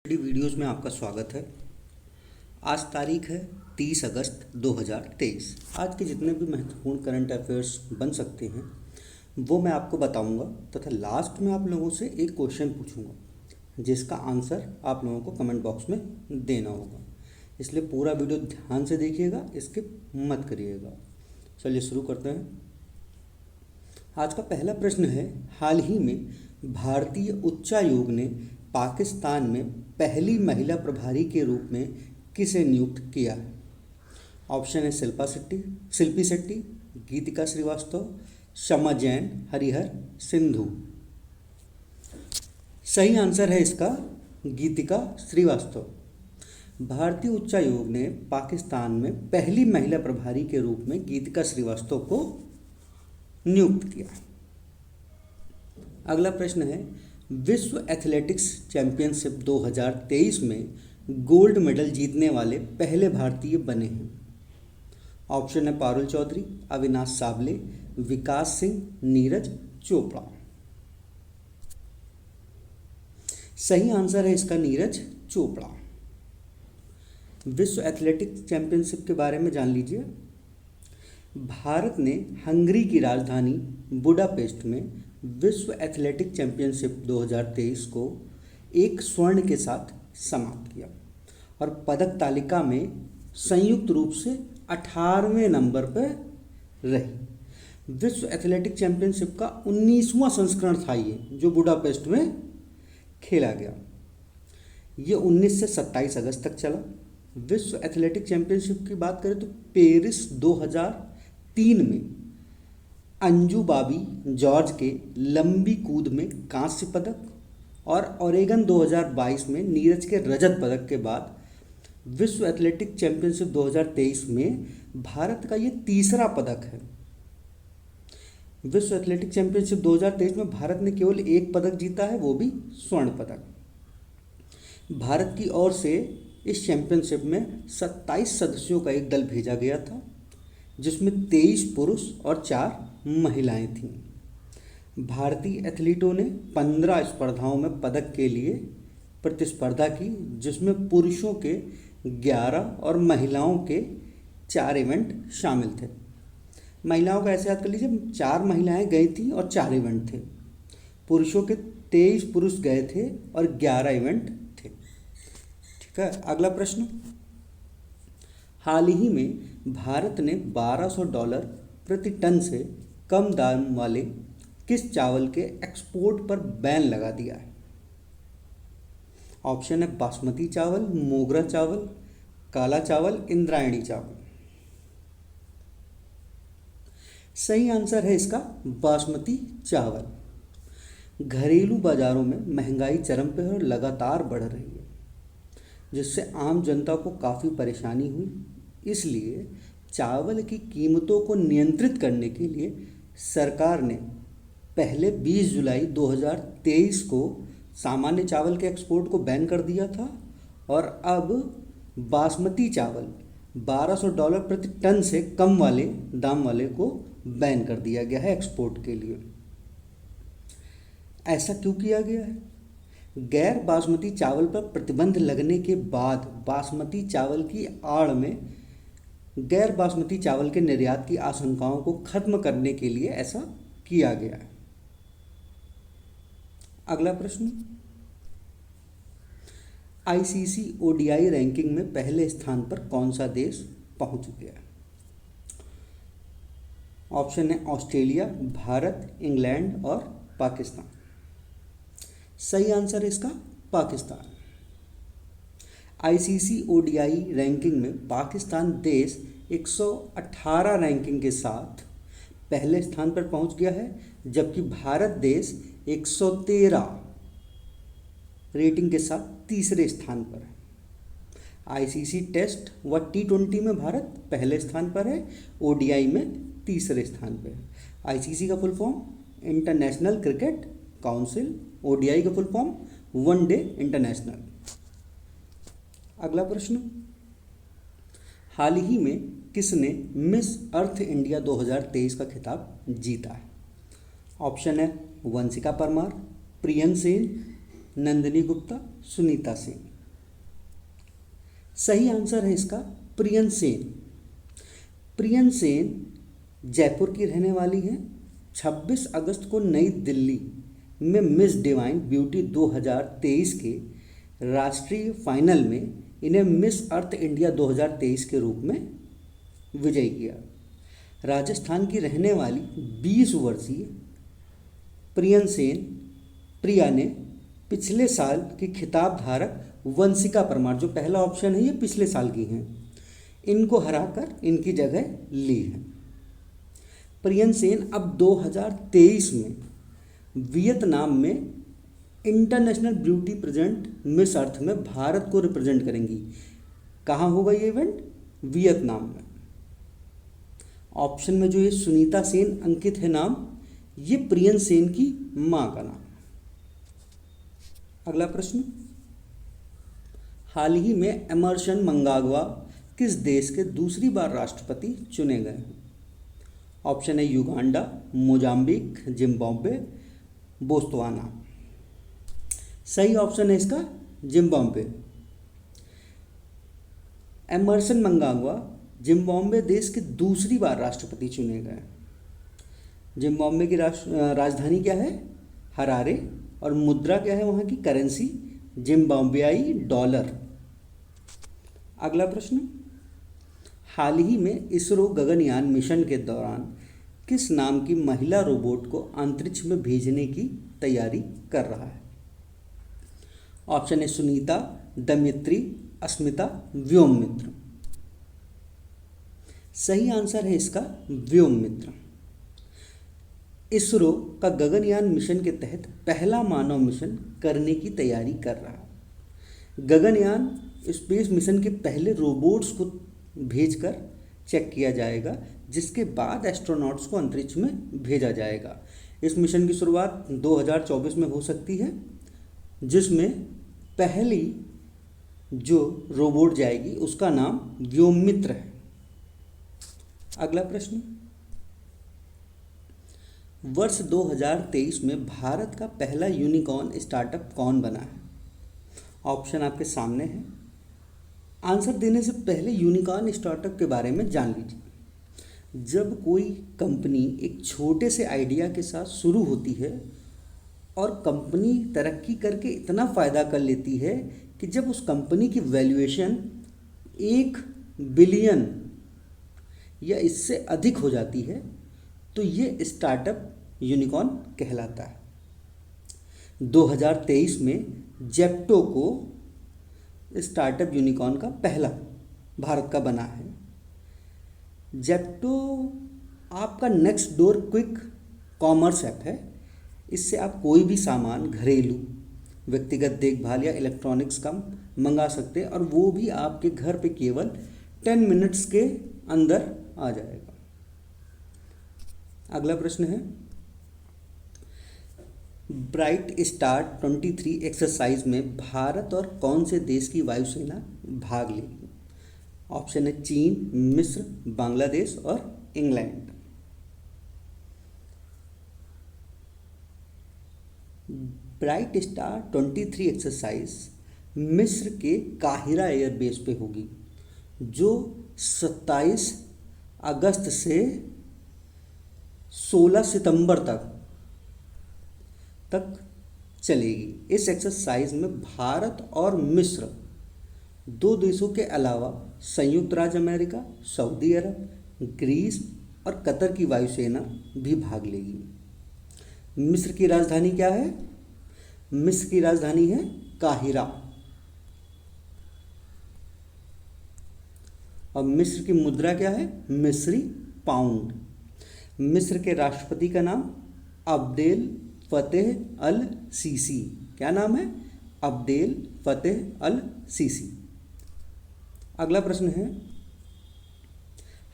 Videos में आपका स्वागत है। आज तारीख है 30 अगस्त 2023। आज के जितने भी महत्वपूर्ण करंट अफेयर्स बन सकते हैं वो मैं आपको बताऊंगा तथा लास्ट में आप लोगों से एक क्वेश्चन पूछूंगा जिसका आंसर आप लोगों को कमेंट बॉक्स में देना होगा। इसलिए पूरा वीडियो ध्यान से देखिएगा, स्किप मत करिएगा। चलिए शुरू करते हैं। आज का पहला प्रश्न है, हाल ही में भारतीय उच्चायोग ने पाकिस्तान में पहली महिला प्रभारी के रूप में किसे नियुक्त किया है? ऑप्शन है शिल्पी शेट्टी, गीतिका श्रीवास्तव, शमा जैन, हरिहर सिंधु। सही आंसर है इसका गीतिका श्रीवास्तव। भारतीय उच्चायोग ने पाकिस्तान में पहली महिला प्रभारी के रूप में गीतिका श्रीवास्तव को नियुक्त किया। अगला प्रश्न है, विश्व एथलेटिक्स चैंपियनशिप 2023 में गोल्ड मेडल जीतने वाले पहले भारतीय बने हैं। ऑप्शन है पारुल चौधरी, अविनाश साबले, विकास सिंह, नीरज चोपड़ा। सही आंसर है इसका नीरज चोपड़ा। विश्व एथलेटिक्स चैंपियनशिप के बारे में जान लीजिए। भारत ने हंगरी की राजधानी बुडापेस्ट में विश्व एथलेटिक चैंपियनशिप 2023 को एक स्वर्ण के साथ समाप्त किया और पदक तालिका में संयुक्त रूप से 18वें नंबर पर रही। विश्व एथलेटिक चैंपियनशिप का 19वां संस्करण था ये, जो बुडापेस्ट में खेला गया। ये 19 से 27 अगस्त तक चला। विश्व एथलेटिक चैंपियनशिप की बात करें तो पेरिस 2003 में अंजू बाबी जॉर्ज के लंबी कूद में कांस्य पदक और ओरेगन 2022 में नीरज के रजत पदक के बाद विश्व एथलेटिक चैंपियनशिप 2023 में भारत का ये तीसरा पदक है। विश्व एथलेटिक चैंपियनशिप 2023 में भारत ने केवल एक पदक जीता है, वो भी स्वर्ण पदक। भारत की ओर से इस चैंपियनशिप में 27 सदस्यों का एक दल भेजा गया था, जिसमें 23 पुरुष और 4 महिलाएं थीं। भारतीय एथलीटों ने 15 स्पर्धाओं में पदक के लिए प्रतिस्पर्धा की, जिसमें पुरुषों के 11 और महिलाओं के 4 इवेंट शामिल थे। महिलाओं का ऐसे याद कर लीजिए, 4 महिलाएं गई थीं और 4 इवेंट थे। पुरुषों के 23 पुरुष गए थे और 11 इवेंट थे। ठीक है, अगला प्रश्न। हाल ही में भारत ने $1200 प्रति टन से कम दाम वाले किस चावल के एक्सपोर्ट पर बैन लगा दिया है? ऑप्शन है बासमती चावल, मोगरा चावल, काला चावल, इंद्रायणी चावल। सही आंसर है इसका बासमती चावल। घरेलू बाजारों में महंगाई चरम पे है और लगातार बढ़ रही है, जिससे आम जनता को काफ़ी परेशानी हुई। इसलिए चावल की कीमतों को नियंत्रित करने के लिए सरकार ने पहले 20 जुलाई 2023 को सामान्य चावल के एक्सपोर्ट को बैन कर दिया था और अब बासमती चावल $1200 प्रति टन से कम वाले दाम वाले को बैन कर दिया गया है एक्सपोर्ट के लिए। ऐसा क्यों किया गया है? गैर बासमती चावल पर प्रतिबंध लगने के बाद बासमती चावल की आड़ में गैर बासमती चावल के निर्यात की आशंकाओं को खत्म करने के लिए ऐसा किया गया है। अगला प्रश्न, आईसीसी ओडीआई रैंकिंग में पहले स्थान पर कौन सा देश पहुंच गया है? ऑप्शन है ऑस्ट्रेलिया, भारत, इंग्लैंड और पाकिस्तान। सही आंसर है इसका पाकिस्तान। आईसीसी ओडीआई रैंकिंग में पाकिस्तान देश 118 रैंकिंग के साथ पहले स्थान पर पहुंच गया है, जबकि भारत देश 113 रेटिंग के साथ तीसरे स्थान पर है। आईसीसी टेस्ट व T20 में भारत पहले स्थान पर है, ओडीआई में तीसरे स्थान पर है। आईसीसी का full form international cricket council, ODI का फुल फॉर्म वनडे इंटरनेशनल। अगला प्रश्न, हाल ही में किसने मिस अर्थ इंडिया 2023 का खिताब जीता है? ऑप्शन है वंशिका परमार, प्रियन सेन, नंदिनी गुप्ता, सुनीता सिंह। सही आंसर है इसका प्रियन सेन। प्रियन सेन जयपुर की रहने वाली हैं। 26 अगस्त को नई दिल्ली में मिस डिवाइन ब्यूटी 2023 के राष्ट्रीय फाइनल में इन्हें मिस अर्थ इंडिया 2023 के रूप में विजयी किया। राजस्थान की रहने वाली 20 वर्षीय प्रियन सेन प्रिया ने पिछले साल की खिताब धारक वंशिका परमार, जो पहला ऑप्शन है, ये पिछले साल की हैं, इनको हराकर इनकी जगह ली है। प्रियन सेन अब 2023 में वियतनाम में international beauty present Miss Earth में भारत को रिप्रेजेंट करेंगी। कहाँ होगा ये इवेंट? वियतनाम में। ऑप्शन में जो ये सुनीता सेन अंकित है नाम, ये प्रियन सेन की मां का नाम। अगला प्रश्न, हाल ही में एमर्सन मंगाग्वा किस देश के दूसरी बार राष्ट्रपति चुने गए हैं? ऑप्शन है युगांडा, मोजाम्बिक, जिम्बाब्वे, बोत्सवाना। सही ऑप्शन है इसका जिम्बाब्वे। एमर्सन मंगाग्वा जिम्बाब्वे देश के दूसरी बार राष्ट्रपति चुने गए। जिम्बाब्वे की राजधानी क्या है? हरारे। और मुद्रा क्या है वहाँ की? Currency Zimbabwean dollar. अगला प्रश्न, हाल ही में इसरो गगनयान मिशन के दौरान किस नाम की महिला रोबोट को अंतरिक्ष में भेजने की तैयारी कर रहा है? ऑप्शन है सुनीता, दमित्री, अस्मिता, व्योममित्र। सही आंसर है इसका व्योममित्र। इसरो का गगनयान मिशन के तहत पहला मानव मिशन करने की तैयारी कर रहा है। गगनयान स्पेस मिशन के पहले रोबोट्स को भेजकर चेक किया जाएगा, जिसके बाद एस्ट्रोनॉट्स को अंतरिक्ष में भेजा जाएगा। इस मिशन की शुरुआत 2024 में हो सकती है, जिसमें पहली जो रोबोट जाएगी उसका नाम व्योममित्र है। अगला प्रश्न, वर्ष 2023 में भारत का पहला यूनिकॉर्न स्टार्टअप कौन बना है? ऑप्शन आपके सामने है। आंसर देने से पहले यूनिकॉर्न स्टार्टअप के बारे में जान लीजिए। जब कोई कंपनी एक छोटे से आइडिया के साथ शुरू होती है और कंपनी तरक्की करके इतना फ़ायदा कर लेती है कि जब उस कंपनी की वैल्यूएशन 1 बिलियन या इससे अधिक हो जाती है, तो ये स्टार्टअप यूनिकॉर्न कहलाता है। 2023 में जेप्टो को स्टार्टअप यूनिकॉर्न का पहला भारत का बना है। जेप्टो आपका next door quick commerce app है। इससे आप कोई भी सामान, घरेलू, व्यक्तिगत देखभाल या इलेक्ट्रॉनिक्स का मंगा सकते हैं, और वो भी आपके घर पे केवल 10 मिनट्स के अंदर आ जाएगा। अगला प्रश्न है, ब्राइट स्टार 23 एक्सरसाइज में भारत और कौन से देश की वायुसेना भाग लेगी? ऑप्शन है चीन, मिस्र, बांग्लादेश और इंग्लैंड। ब्राइट स्टार 23 एक्सरसाइज मिस्र के काहिरा एयरबेस पे होगी, जो 27 अगस्त से 16 सितंबर तक चलेगी। इस एक्सरसाइज में भारत और मिस्र, दो देशों के अलावा संयुक्त राज्य अमेरिका, सऊदी अरब, ग्रीस और कतर की वायुसेना भी भाग लेगी। मिस्र की राजधानी क्या है? मिस्र की राजधानी है काहिरा। और मिस्र की मुद्रा क्या है? मिस्री पाउंड। मिस्र के राष्ट्रपति का नाम अब्देल फतेह अल सीसी। क्या नाम है? अब्देल फतेह अल सीसी। अगला प्रश्न है,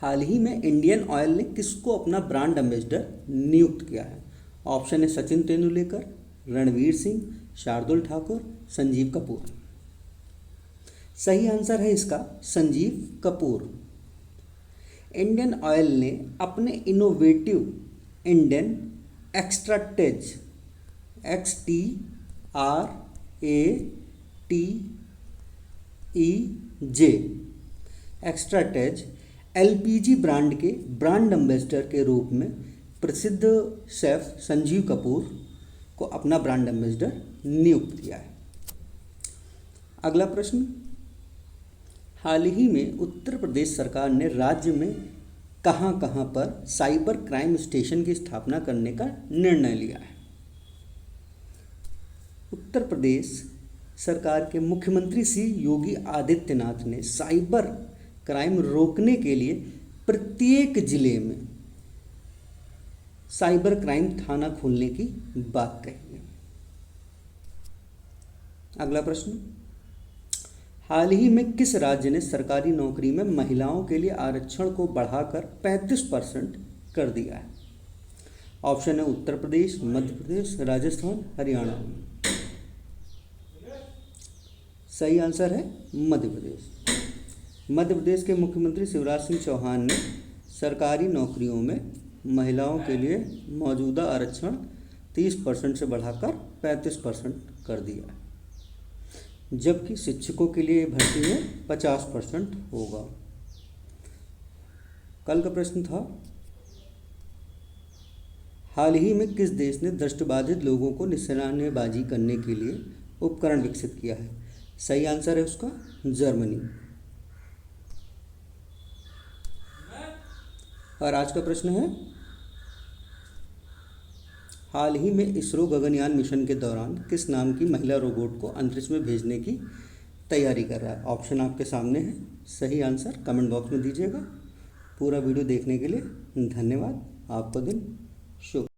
हाल ही में इंडियन ऑयल ने किसको अपना ब्रांड एम्बेसडर नियुक्त किया है? ऑप्शन है सचिन तेंदुलकर, रणवीर सिंह, शार्दुल ठाकुर, संजीव कपूर। सही आंसर है इसका संजीव कपूर। इंडियन ऑयल ने अपने इनोवेटिव इंडियन एक्स्ट्राटेज XTRATEG जे एक्स्ट्राटेज एलपीजी ब्रांड के ब्रांड एम्बेसडर के रूप में प्रसिद्ध शेफ संजीव कपूर को अपना ब्रांड एम्बेसडर नियुक्त किया है। अगला प्रश्न, हाल ही में उत्तर प्रदेश सरकार ने राज्य में कहां कहां पर साइबर क्राइम स्टेशन की स्थापना करने का निर्णय लिया है? उत्तर प्रदेश सरकार के मुख्यमंत्री श्री योगी आदित्यनाथ ने साइबर क्राइम रोकने के लिए प्रत्येक जिले में साइबर क्राइम थाना खोलने की बात कही है। अगला प्रश्न, हाल ही में किस राज्य ने सरकारी नौकरी में महिलाओं के लिए आरक्षण को बढ़ाकर 35% कर दिया है? ऑप्शन है उत्तर प्रदेश, मध्य प्रदेश, राजस्थान, हरियाणा। सही आंसर है मध्य प्रदेश। मध्य प्रदेश के मुख्यमंत्री शिवराज सिंह चौहान ने सरकारी नौकरियों में महिलाओं के लिए मौजूदा आरक्षण 30% से बढ़ाकर 35% कर दिया है, जबकि शिक्षकों के लिए भर्ती में 50% होगा। कल का प्रश्न था, हाल ही में किस देश ने दृष्टिबाधित लोगों को निशानेबाजी करने के लिए उपकरण विकसित किया है? सही आंसर है उसका जर्मनी। और आज का प्रश्न है, हाल ही में इसरो गगनयान मिशन के दौरान किस नाम की महिला रोबोट को अंतरिक्ष में भेजने की तैयारी कर रहा है? ऑप्शन आपके सामने है, सही आंसर कमेंट बॉक्स में दीजिएगा। पूरा वीडियो देखने के लिए धन्यवाद। आपका दिन शुभ।